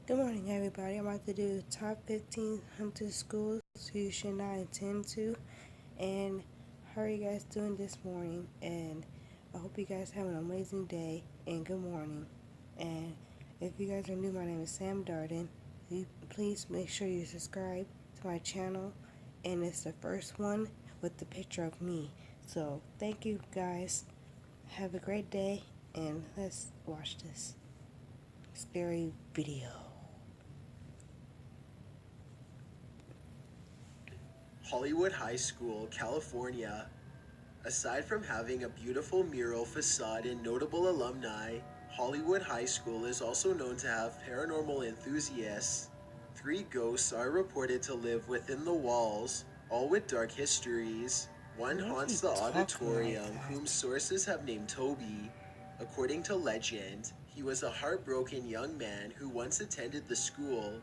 Good morning, everybody. I'm about to do top 15 haunted schools you should not attend to. And how are you guys doing this morning? And I hope you guys have an amazing day. And good morning. And if you guys are new, my name is Sam Darden. Please make sure you subscribe to my channel. And it's the first one with the picture of me. So thank you guys. Have a great day. And let's watch this scary video. Hollywood High School, California. Aside from having a beautiful mural facade and notable alumni, Hollywood High School is also known to have paranormal enthusiasts. 3 ghosts are reported to live within the walls, all with dark histories. One haunts the auditorium, whom sources have named Toby. According to legend, he was a heartbroken young man who once attended the school.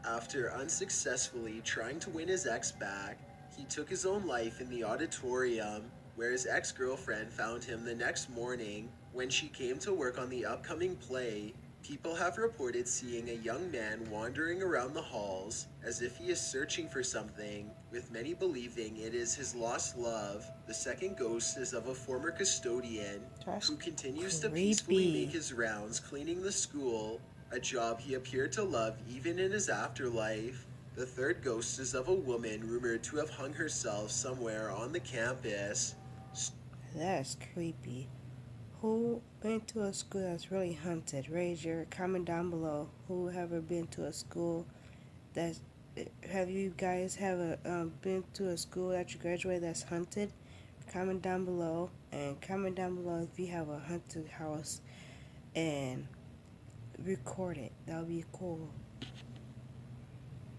After unsuccessfully trying to win his ex back, he took his own life in the auditorium, where his ex-girlfriend found him the next morning. When she came to work on the upcoming play, people have reported seeing a young man wandering around the halls as if he is searching for something, with many believing it is his lost love. The second ghost is of a former custodian who continues to peacefully make his rounds cleaning the school, a job he appeared to love even in his afterlife. The third ghost is of a woman rumored to have hung herself somewhere on the campus. That's creepy. Who been to a school that's really haunted? Raise your comment down below. Who ever been to a school that's have you guys been to a school that you graduated that's haunted? Comment down below, and comment down below if you have a haunted house and record it. That would be cool.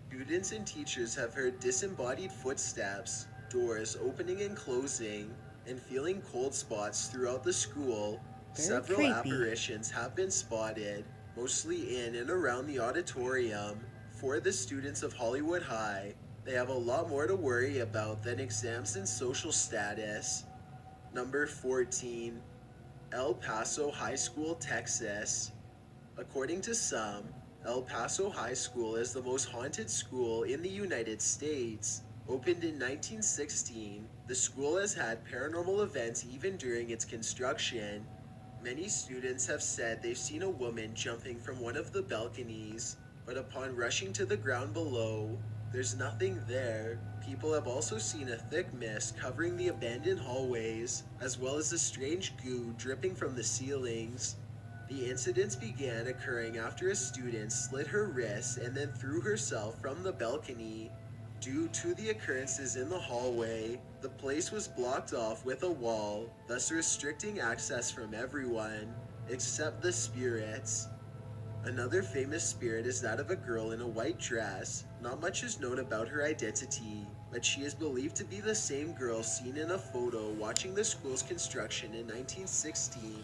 Students and teachers have heard disembodied footsteps, doors opening and closing, and feeling cold spots throughout the school. Several apparitions have been spotted, mostly in and around the auditorium. For the students of Hollywood High, they have a lot more to worry about than exams and social status. Number 14. El Paso High School, Texas. According to some, El Paso High School is the most haunted school in the United States. Opened in 1916, the school has had paranormal events even during its construction. Many students have said they've seen a woman jumping from one of the balconies, but upon rushing to the ground below, there's nothing there. People have also seen a thick mist covering the abandoned hallways, as well as a strange goo dripping from the ceilings. The incidents began occurring after a student slit her wrists and then threw herself from the balcony. Due to the occurrences in the hallway, the place was blocked off with a wall, thus restricting access from everyone, except the spirits. Another famous spirit is that of a girl in a white dress. Not much is known about her identity, but she is believed to be the same girl seen in a photo watching the school's construction in 1916.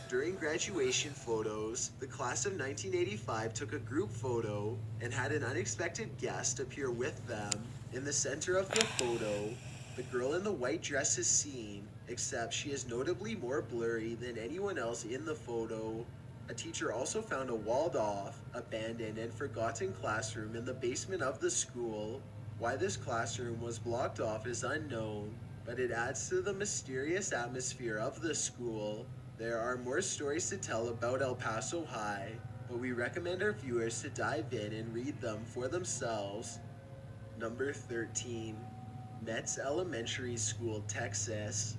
During graduation photos, the class of 1985 took a group photo and had an unexpected guest appear with them. In the center of the photo, the girl in the white dress is seen, except she is notably more blurry than anyone else in the photo. A teacher also found a walled-off, abandoned, and forgotten classroom in the basement of the school. Why this classroom was blocked off is unknown, but it adds to the mysterious atmosphere of the school. There are more stories to tell about El Paso High, but we recommend our viewers to dive in and read them for themselves. Number 13. Metz Elementary School, Texas.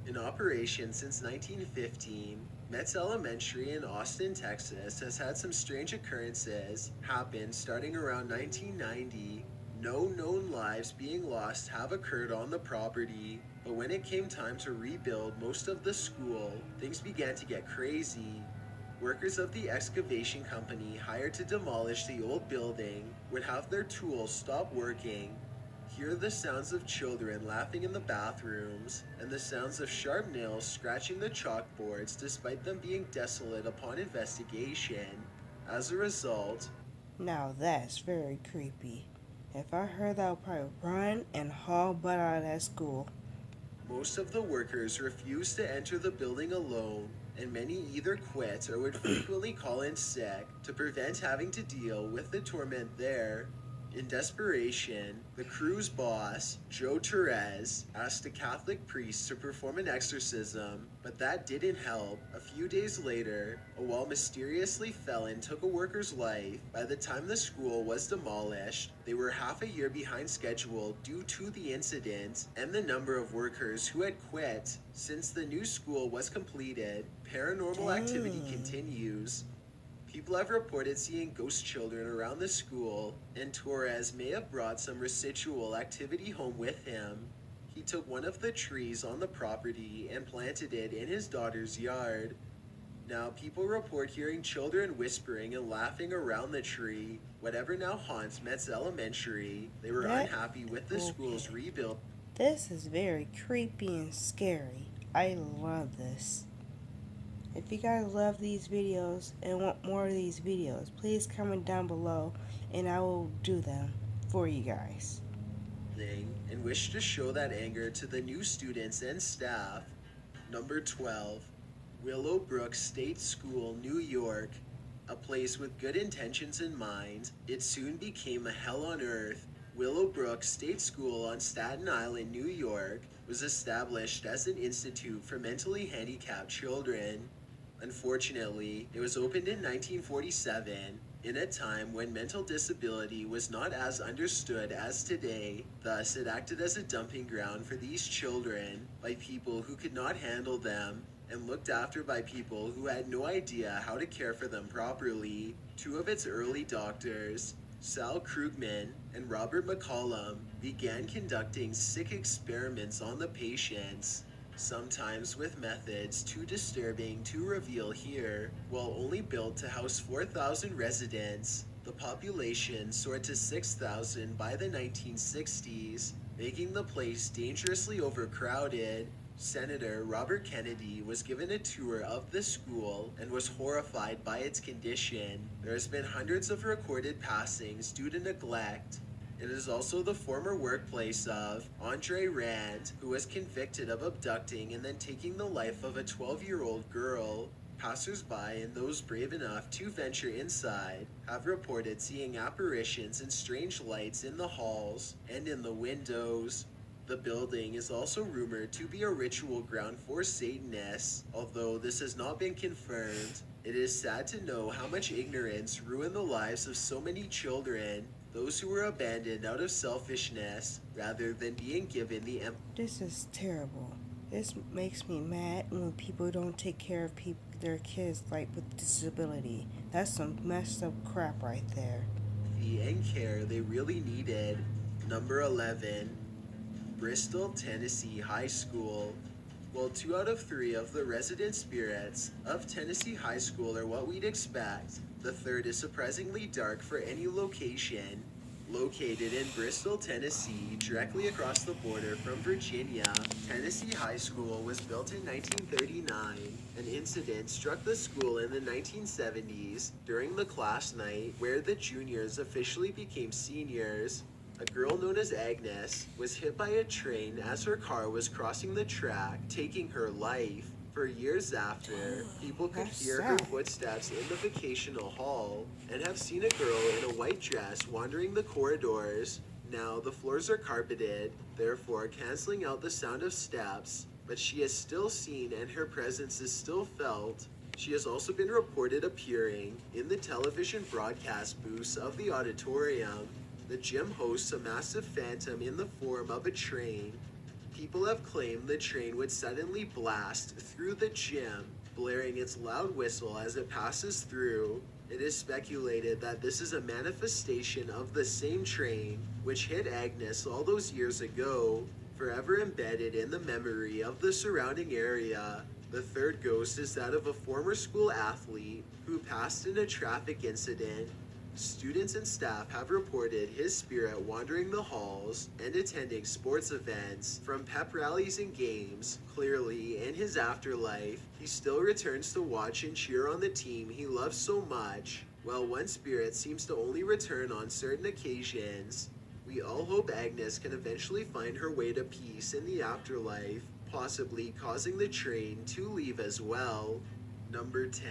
In operation since 1915, Metz Elementary in Austin, Texas has had some strange occurrences happen starting around 1990. No known lives being lost have occurred on the property, but when it came time to rebuild most of the school, things began to get crazy. Workers of the excavation company hired to demolish the old building would have their tools stop working, hear the sounds of children laughing in the bathrooms, and the sounds of sharp nails scratching the chalkboards despite them being desolate upon investigation. As a result, now that's very creepy. If I heard that, I would probably run and haul butt out of that school. most of the workers refused to enter the building alone and many either quit or would frequently call in sick to prevent having to deal with the torment there. In desperation, the crew's boss, Joe Torres, asked a Catholic priest to perform an exorcism, but that didn't help. A few days later, a wall mysteriously fell and took a worker's life. By the time the school was demolished, they were half a year behind schedule due to the incident and the number of workers who had quit. Since the new school was completed, paranormal activity continues. People have reported seeing ghost children around the school, and Torres may have brought some residual activity home with him. He took one of the trees on the property and planted it in his daughter's yard. Now, people report hearing children whispering and laughing around the tree. Whatever now haunts Metz Elementary, they were unhappy with the school's rebuild. This is very creepy and scary. I love this. If you guys love these videos and want more of these videos, please comment down below and I will do them for you guys. And wish to show that anger to the new students and staff. Number 12. Willowbrook State School, New York. A place with good intentions in mind, it soon became a hell on earth. Willowbrook State School on Staten Island, New York, was established as an institute for mentally handicapped children. Unfortunately, it was opened in 1947, in a time when mental disability was not as understood as today. Thus, it acted as a dumping ground for these children by people who could not handle them, and looked after by people who had no idea how to care for them properly. Two of its early doctors, Sal Krugman and Robert McCollum, began conducting sick experiments on the patients, sometimes with methods too disturbing to reveal here. While only built to house 4,000 residents, the population soared to 6,000 by the 1960s, making the place dangerously overcrowded. Senator Robert Kennedy was given a tour of the school and was horrified by its condition. There has been hundreds of recorded passings due to neglect. It is also the former workplace of Andre Rand, who was convicted of abducting and then taking the life of a 12-year-old girl. Passers-by and those brave enough to venture inside have reported seeing apparitions and strange lights in the halls and in the windows. The building is also rumored to be a ritual ground for Satanists, although this has not been confirmed. It is sad to know how much ignorance ruined the lives of so many children, those who were abandoned out of selfishness rather than being given the This is terrible. This makes me mad when people don't take care of their kids like with disability. That's some messed up crap right there. And care they really needed. Number 11. Bristol, Tennessee High School. While 2 out of 3 of the resident spirits of Tennessee High School are what we'd expect, the third is surprisingly dark for any location. Located in Bristol, Tennessee, directly across the border from Virginia, Tennessee High School was built in 1939. An incident struck the school in the 1970s during the class night where the juniors officially became seniors. A girl known as Agnes was hit by a train as her car was crossing the track, taking her life. For years after, people could hear her footsteps in the vacational hall and have seen a girl in a white dress wandering the corridors. Now the floors are carpeted, therefore canceling out the sound of steps, but she is still seen and her presence is still felt. She has also been reported appearing in the television broadcast booths of the auditorium. The gym hosts a massive phantom in the form of a train. People have claimed the train would suddenly blast through the gym, blaring its loud whistle as it passes through. It is speculated that this is a manifestation of the same train which hit Agnes all those years ago, forever embedded in the memory of the surrounding area. The third ghost is that of a former school athlete who passed in a traffic incident. Students and staff have reported his spirit wandering the halls and attending sports events, from pep rallies and games. Clearly, in his afterlife, he still returns to watch and cheer on the team he loves so much, while one spirit seems to only return on certain occasions. We all hope Agnes can eventually find her way to peace in the afterlife, possibly causing the train to leave as well. Number 10.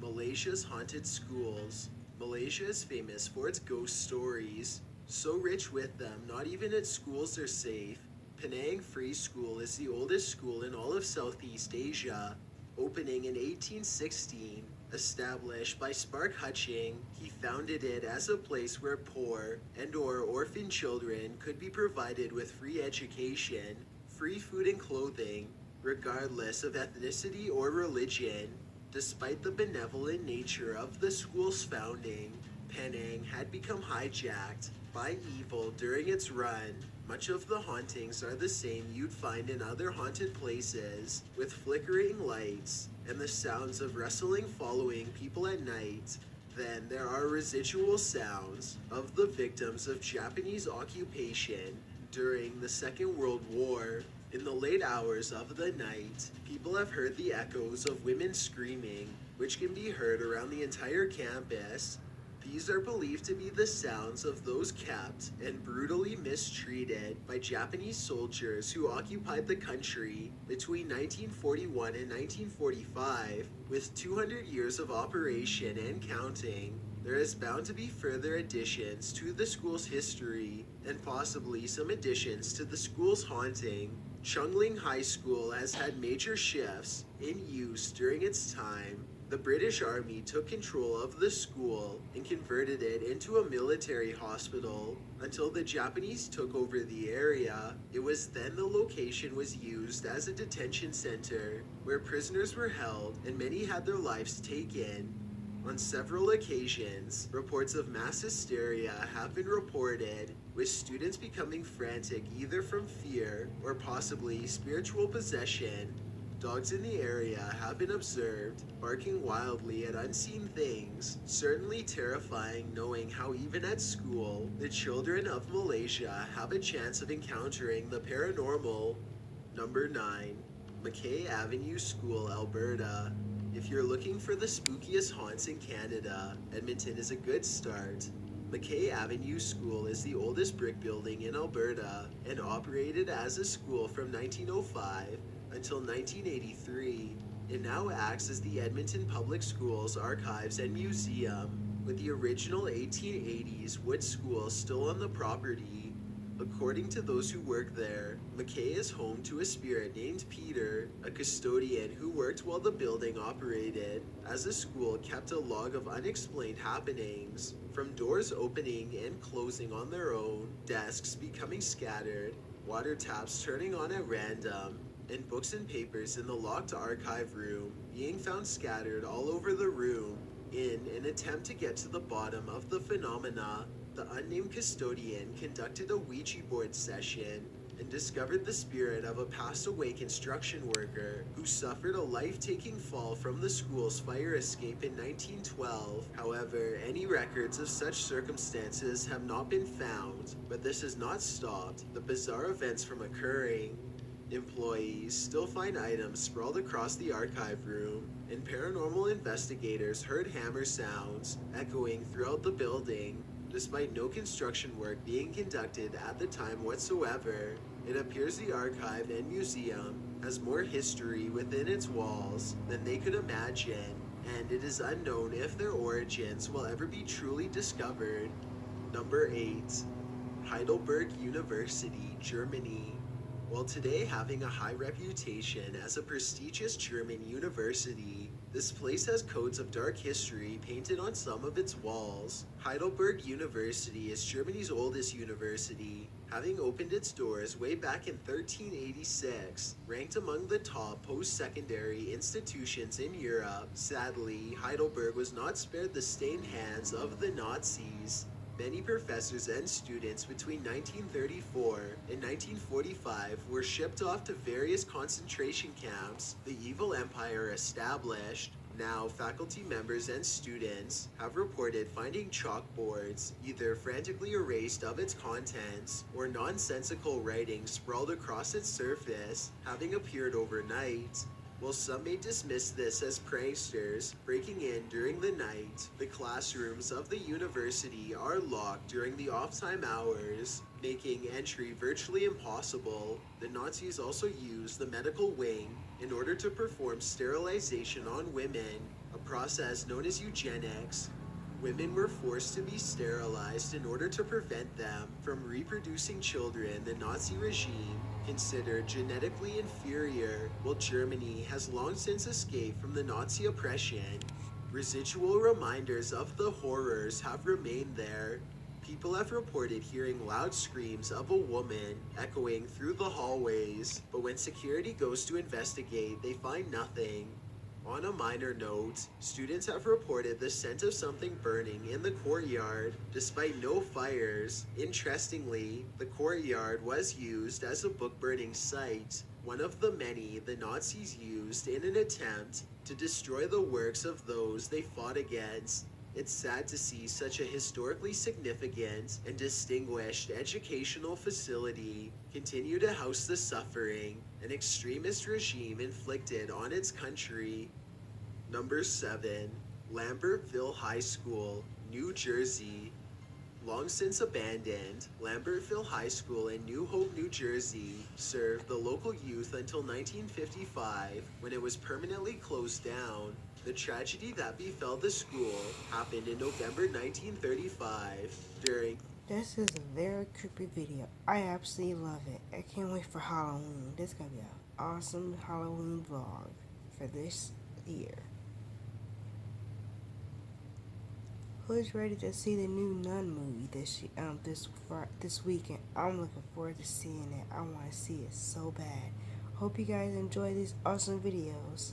Malaysia's Haunted Schools. Malaysia is famous for its ghost stories. So rich with them, not even its schools are safe. Penang Free School is the oldest school in all of Southeast Asia. Opening in 1816, established by Spark Hutching, he founded it as a place where poor and/or orphan children could be provided with free education, free food and clothing, regardless of ethnicity or religion. Despite the benevolent nature of the school's founding, Penang had become hijacked by evil during its run. Much of the hauntings are the same you'd find in other haunted places, with flickering lights and the sounds of wrestling following people at night. Then there are residual sounds of the victims of Japanese occupation during the Second World War. In the late hours of the night, people have heard the echoes of women screaming, which can be heard around the entire campus. These are believed to be the sounds of those kept and brutally mistreated by Japanese soldiers who occupied the country between 1941 and 1945. With 200 years of operation and counting, there is bound to be further additions to the school's history and possibly some additions to the school's haunting. Chungling High School has had major shifts in use during its time. The British Army took control of the school and converted it into a military hospital until the Japanese took over the area. It was then the location was used as a detention center where prisoners were held and many had their lives taken. On several occasions, reports of mass hysteria have been reported, with students becoming frantic either from fear or possibly spiritual possession. Dogs in the area have been observed barking wildly at unseen things, certainly terrifying knowing how even at school, the children of Malaysia have a chance of encountering the paranormal. Number 9. McKay Avenue School, Alberta. If you're looking for the spookiest haunts in Canada, Edmonton is a good start. McKay Avenue School is the oldest brick building in Alberta and operated as a school from 1905 until 1983. It now acts as the Edmonton Public Schools Archives and Museum, with the original 1880s wood school still on the property. According to those who work there, McKay is home to a spirit named Peter, a custodian who worked while the building operated, as the school kept a log of unexplained happenings, from doors opening and closing on their own, desks becoming scattered, water taps turning on at random, and books and papers in the locked archive room being found scattered all over the room. In an attempt to get to the bottom of the phenomena, the unnamed custodian conducted a Ouija board session and discovered the spirit of a passed-away construction worker who suffered a life-taking fall from the school's fire escape in 1912. However, any records of such circumstances have not been found, but this has not stopped the bizarre events from occurring. Employees still find items sprawled across the archive room, and paranormal investigators heard hammer sounds echoing throughout the building. Despite no construction work being conducted at the time whatsoever, it appears the archive and museum has more history within its walls than they could imagine, and it is unknown if their origins will ever be truly discovered. Number 8. Heidelberg University, Germany. While today having a high reputation as a prestigious German university, this place has codes of dark history painted on some of its walls. Heidelberg University is Germany's oldest university, having opened its doors way back in 1386, ranked among the top post-secondary institutions in Europe. Sadly, Heidelberg was not spared the stained hands of the Nazis. Many professors and students between 1934 and 1945 were shipped off to various concentration camps the evil empire established. Now, faculty members and students have reported finding chalkboards either frantically erased of its contents or nonsensical writing sprawled across its surface, having appeared overnight. While some may dismiss this as pranksters breaking in during the night, the classrooms of the university are locked during the off-time hours, making entry virtually impossible. The Nazis also used the medical wing in order to perform sterilization on women, a process known as eugenics. Women were forced to be sterilized in order to prevent them from reproducing children the Nazi regime considered genetically inferior, while Germany has long since escaped from the Nazi oppression. Residual reminders of the horrors have remained there. People have reported hearing loud screams of a woman echoing through the hallways, but when security goes to investigate, they find nothing. On a minor note, students have reported the scent of something burning in the courtyard, despite no fires. Interestingly, the courtyard was used as a book-burning site, one of the many the Nazis used in an attempt to destroy the works of those they fought against. It's sad to see such a historically significant and distinguished educational facility continue to house the suffering an extremist regime inflicted on its country. Number 7. Lambertville High School, New Jersey. Long since abandoned, Lambertville High School in New Hope, New Jersey served the local youth until 1955, when it was permanently closed down. The tragedy that befell the school happened in November 1935 during... This is a very creepy video. I absolutely love it. I can't wait for Halloween. This is gonna be an awesome Halloween vlog for this year. Who's ready to see the new Nun movie this weekend? I'm looking forward to seeing it. I want to see it so bad. Hope you guys enjoy these awesome videos.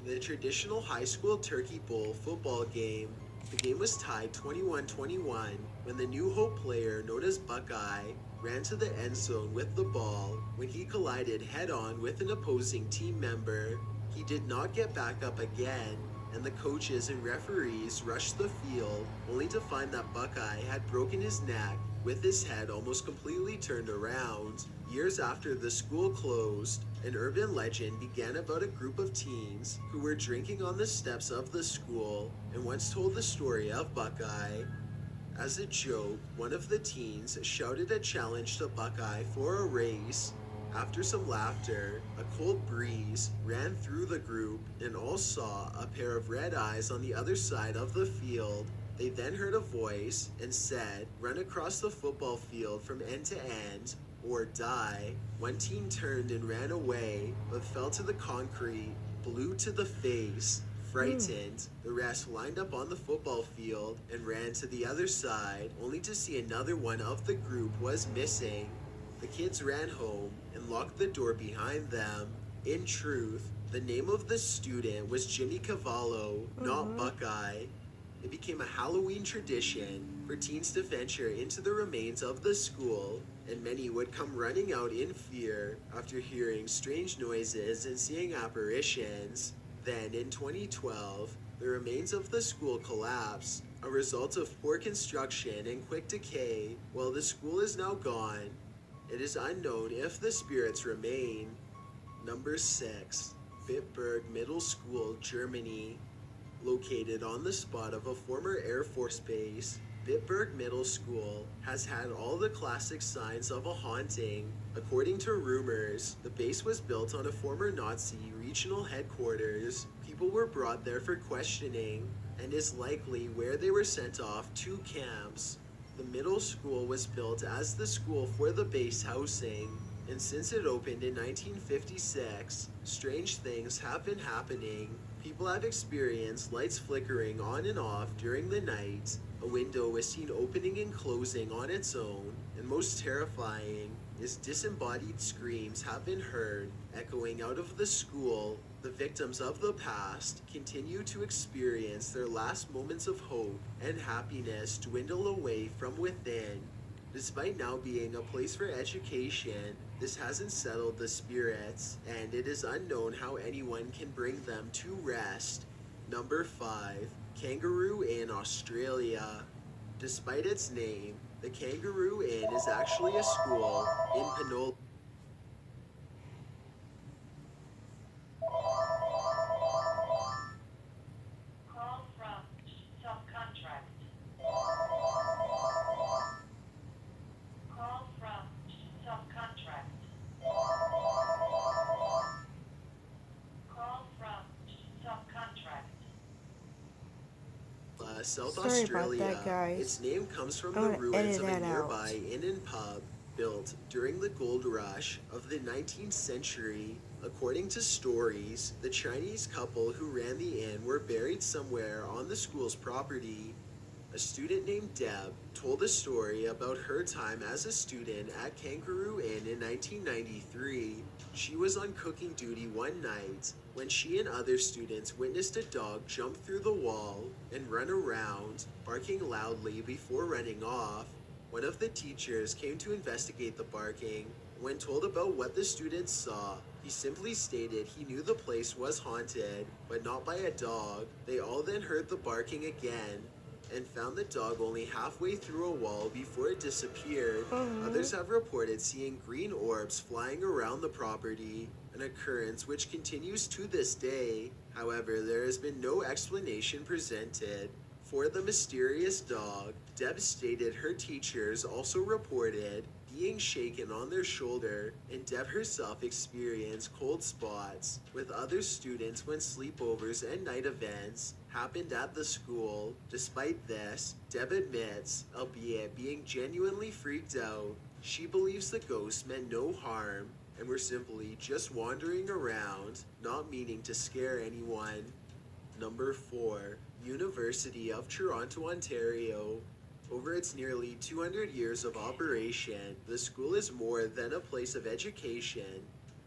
The traditional high school turkey bowl football game. The game was tied 21-21 when the New Hope player known as Buckeye ran to the end zone with the ball when he collided head-on with an opposing team member. He did not get back up again, and the coaches and referees rushed the field only to find that Buckeye had broken his neck with his head almost completely turned around. Years after the school closed, an urban legend began about a group of teens who were drinking on the steps of the school and once told the story of Buckeye. As a joke, one of the teens shouted a challenge to Buckeye for a race. After some laughter, a cold breeze ran through the group and all saw a pair of red eyes on the other side of the field. They then heard a voice and said, "Run across the football field from end to end or die." One teen turned and ran away, but fell to the concrete, blue to the face. Frightened, the rest lined up on the football field and ran to the other side, only to see another one of the group was missing. The kids ran home and locked the door behind them. In truth, the name of the student was Jimmy Cavallo, not Buckeye. It became a Halloween tradition for teens to venture into the remains of the school, and many would come running out in fear after hearing strange noises and seeing apparitions. Then, in 2012, the remains of the school collapsed, a result of poor construction and quick decay. While the school is now gone, it is unknown if the spirits remain. Number 6. Bitburg Middle School, Germany. Located on the spot of a former Air Force base, Bitburg Middle School has had all the classic signs of a haunting. According to rumors, the base was built on a former Nazi regional headquarters. People were brought there for questioning, and is likely where they were sent off to camps. The middle school was built as the school for the base housing, and since it opened in 1956, strange things have been happening. People have experienced lights flickering on and off during the night. A window was seen opening and closing on its own, and most terrifying is disembodied screams have been heard echoing out of the school. The victims of the past continue to experience their last moments of hope and happiness dwindle away from within. Despite now being a place for education, this hasn't settled the spirits, and it is unknown how anyone can bring them to rest. Number 5. Kangaroo in Australia. Despite its name, the Kangaroo Inn is actually a school in Penang. South Sorry about Australia. that, guys. Its name comes from I'm the gonna ruins edit of a that nearby out. inn and pub built during the gold rush of the 19th century. According to stories, the Chinese couple who ran the inn were buried somewhere on the school's property. A student named Deb told a story about her time as a student at Kangaroo Inn in 1993. She was on cooking duty one night when she and other students witnessed a dog jump through the wall and run around, barking loudly before running off. One of the teachers came to investigate the barking. When told about what the students saw, he simply stated he knew the place was haunted, but not by a dog. They all then heard the barking again and found the dog only halfway through a wall before it disappeared. Others have reported seeing green orbs flying around the property, an occurrence which continues to this day. However, there has been no explanation presented for the mysterious dog. Deb stated her teachers also reported being shaken on their shoulder, and Deb herself experienced cold spots with other students when sleepovers and night events happened at the school. Despite this, Deb admits, albeit being genuinely freaked out, she believes the ghosts meant no harm and were simply just wandering around, not meaning to scare anyone. Number 4. University of Toronto, Ontario. Over its nearly 200 years of operation, the school is more than a place of education.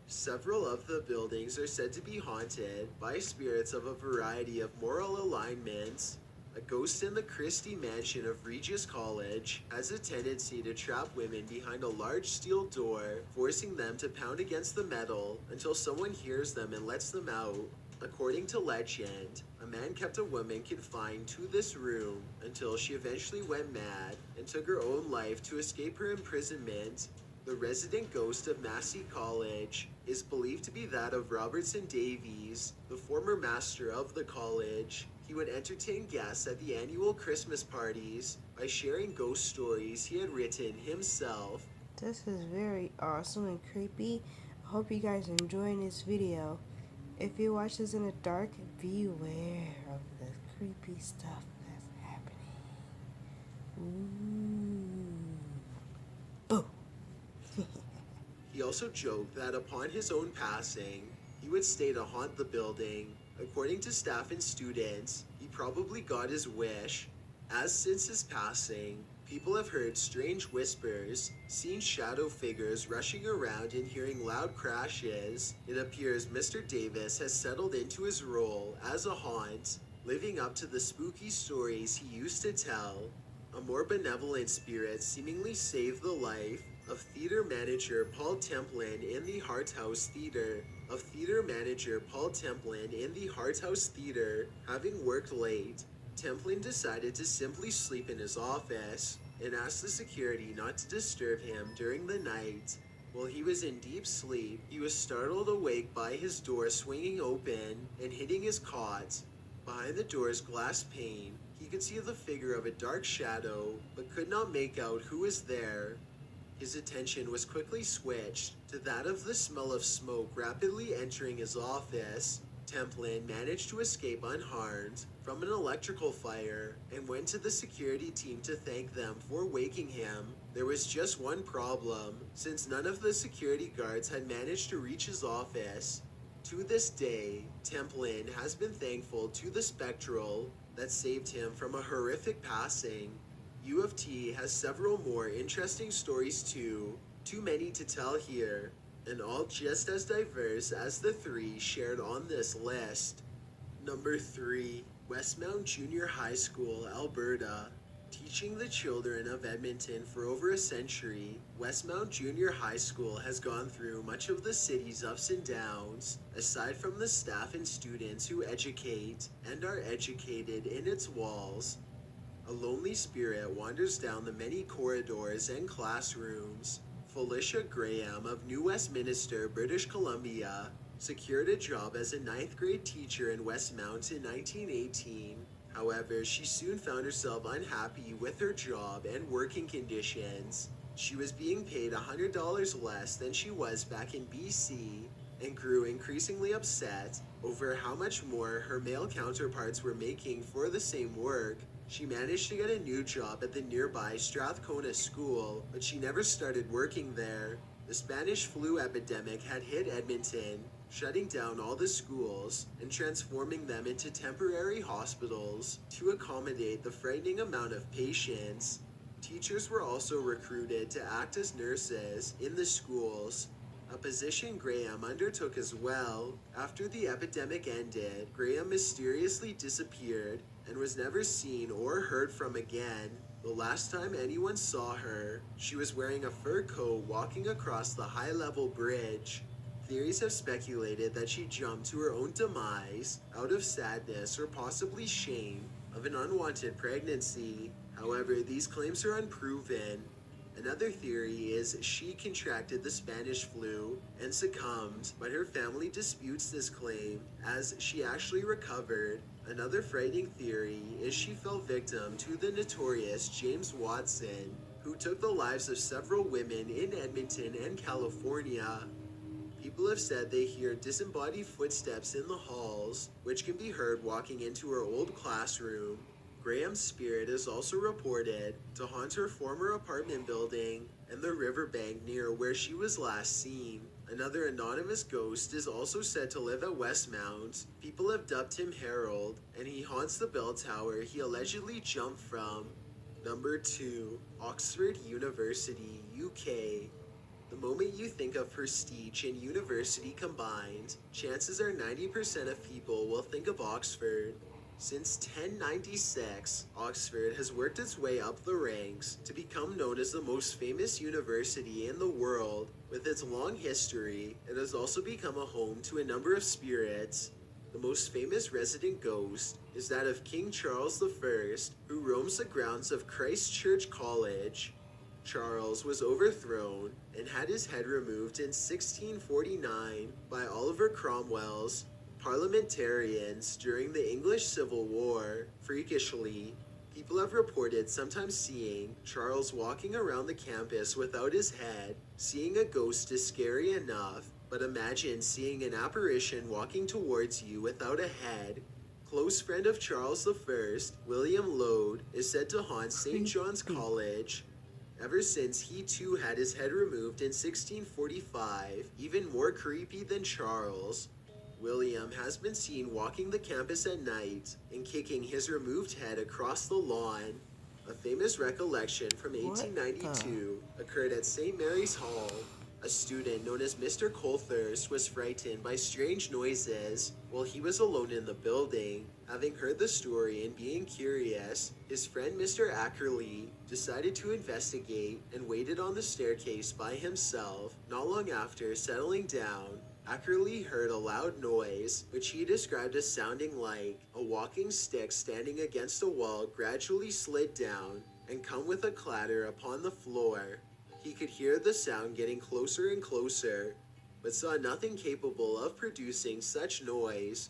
Several of the buildings are said to be haunted by spirits of a variety of moral alignments. A ghost in the Christie mansion of Regis College has a tendency to trap women behind a large steel door, forcing them to pound against the metal until someone hears them and lets them out. According to legend, a man kept a woman confined to this room until she eventually went mad and took her own life to escape her imprisonment. The resident ghost of Massey College is believed to be that of Robertson Davies, the former master of the college. He would entertain guests at the annual Christmas parties by sharing ghost stories he had written himself. This is very awesome and creepy. I hope you guys are enjoying this video. If you watch this in the dark, beware of the creepy stuff that's happening. Ooh. Boo. He also joked that upon his own passing, he would stay to haunt the building. According to staff and students, he probably got his wish, as since his passing, people have heard strange whispers, seen shadow figures rushing around and hearing loud crashes. It appears Mr. Davis has settled into his role as a haunt, living up to the spooky stories he used to tell. A more benevolent spirit seemingly saved the life of theater manager Paul Templin in the Hart House Theater. Having worked late, Templin decided to simply sleep in his office and asked the security not to disturb him during the night. While he was in deep sleep, he was startled awake by his door swinging open and hitting his cot. Behind the door's glass pane, he could see the figure of a dark shadow, but could not make out who was there. His attention was quickly switched to that of the smell of smoke rapidly entering his office. Templin managed to escape unharmed from an electrical fire and went to the security team to thank them for waking him. There was just one problem, since none of the security guards had managed to reach his office. To this day, Templin has been thankful to the spectral that saved him from a horrific passing. U of T has several more interesting stories too many to tell here, and all just as diverse as the 3 shared on this list. Number 3. Westmount Junior High School, Alberta. Teaching the children of Edmonton for over a century, Westmount Junior High School has gone through much of the city's ups and downs. Aside from the staff and students who educate and are educated in its walls, a lonely spirit wanders down the many corridors and classrooms. Felicia Graham of New Westminster, British Columbia, secured a job as a 9th grade teacher in Westmount in 1918. However, she soon found herself unhappy with her job and working conditions. She was being paid $100 less than she was back in BC and grew increasingly upset over how much more her male counterparts were making for the same work. She managed to get a new job at the nearby Strathcona school, but she never started working there. The Spanish flu epidemic had hit Edmonton, shutting down all the schools and transforming them into temporary hospitals to accommodate the frightening amount of patients. Teachers were also recruited to act as nurses in the schools, a position Graham undertook as well. After the epidemic ended, Graham mysteriously disappeared and was never seen or heard from again. The last time anyone saw her, she was wearing a fur coat walking across the high-level bridge. Theories have speculated that she jumped to her own demise out of sadness or possibly shame of an unwanted pregnancy. However, these claims are unproven. Another theory is she contracted the Spanish flu and succumbed, but her family disputes this claim as she actually recovered. Another frightening theory is she fell victim to the notorious James Watson, who took the lives of several women in Edmonton and California. People have said they hear disembodied footsteps in the halls, which can be heard walking into her old classroom. Graham's spirit is also reported to haunt her former apartment building and the riverbank near where she was last seen. Another anonymous ghost is also said to live at Westmount. People have dubbed him Harold, and he haunts the bell tower he allegedly jumped from. Number 2. Oxford University, UK. The moment you think of prestige and university combined, chances are 90% of people will think of Oxford. Since 1096, Oxford has worked its way up the ranks to become known as the most famous university in the world. With its long history, it has also become a home to a number of spirits. The most famous resident ghost is that of King Charles I, who roams the grounds of Christ Church College. Charles was overthrown and had his head removed in 1649 by Oliver Cromwell's parliamentarians during the English Civil War. Freakishly, people have reported sometimes seeing Charles walking around the campus without his head. Seeing a ghost is scary enough, but imagine seeing an apparition walking towards you without a head. Close friend of Charles I, William Lode, is said to haunt St. John's College ever since he too had his head removed in 1645. Even more creepy than Charles, William has been seen walking the campus at night and kicking his removed head across the lawn. A famous recollection from 1892 occurred at St. Mary's Hall. A student known as Mr. Colthurst was frightened by strange noises while he was alone in the building. Having heard the story and being curious, his friend Mr. Ackerley decided to investigate and waited on the staircase by himself. Not long after settling down, Ackerley heard a loud noise, which he described as sounding like a walking stick standing against a wall gradually slid down and come with a clatter upon the floor. He could hear the sound getting closer and closer, but saw nothing capable of producing such noise.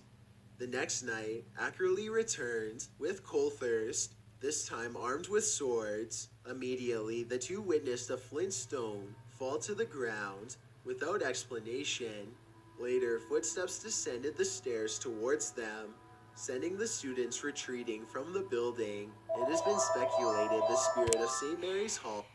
The next night, Ackerley returned with Colthurst, this time armed with swords. Immediately, the two witnessed a flint stone fall to the ground without explanation. Later, footsteps descended the stairs towards them, sending the students retreating from the building. It has been speculated the spirit of St. Mary's Hall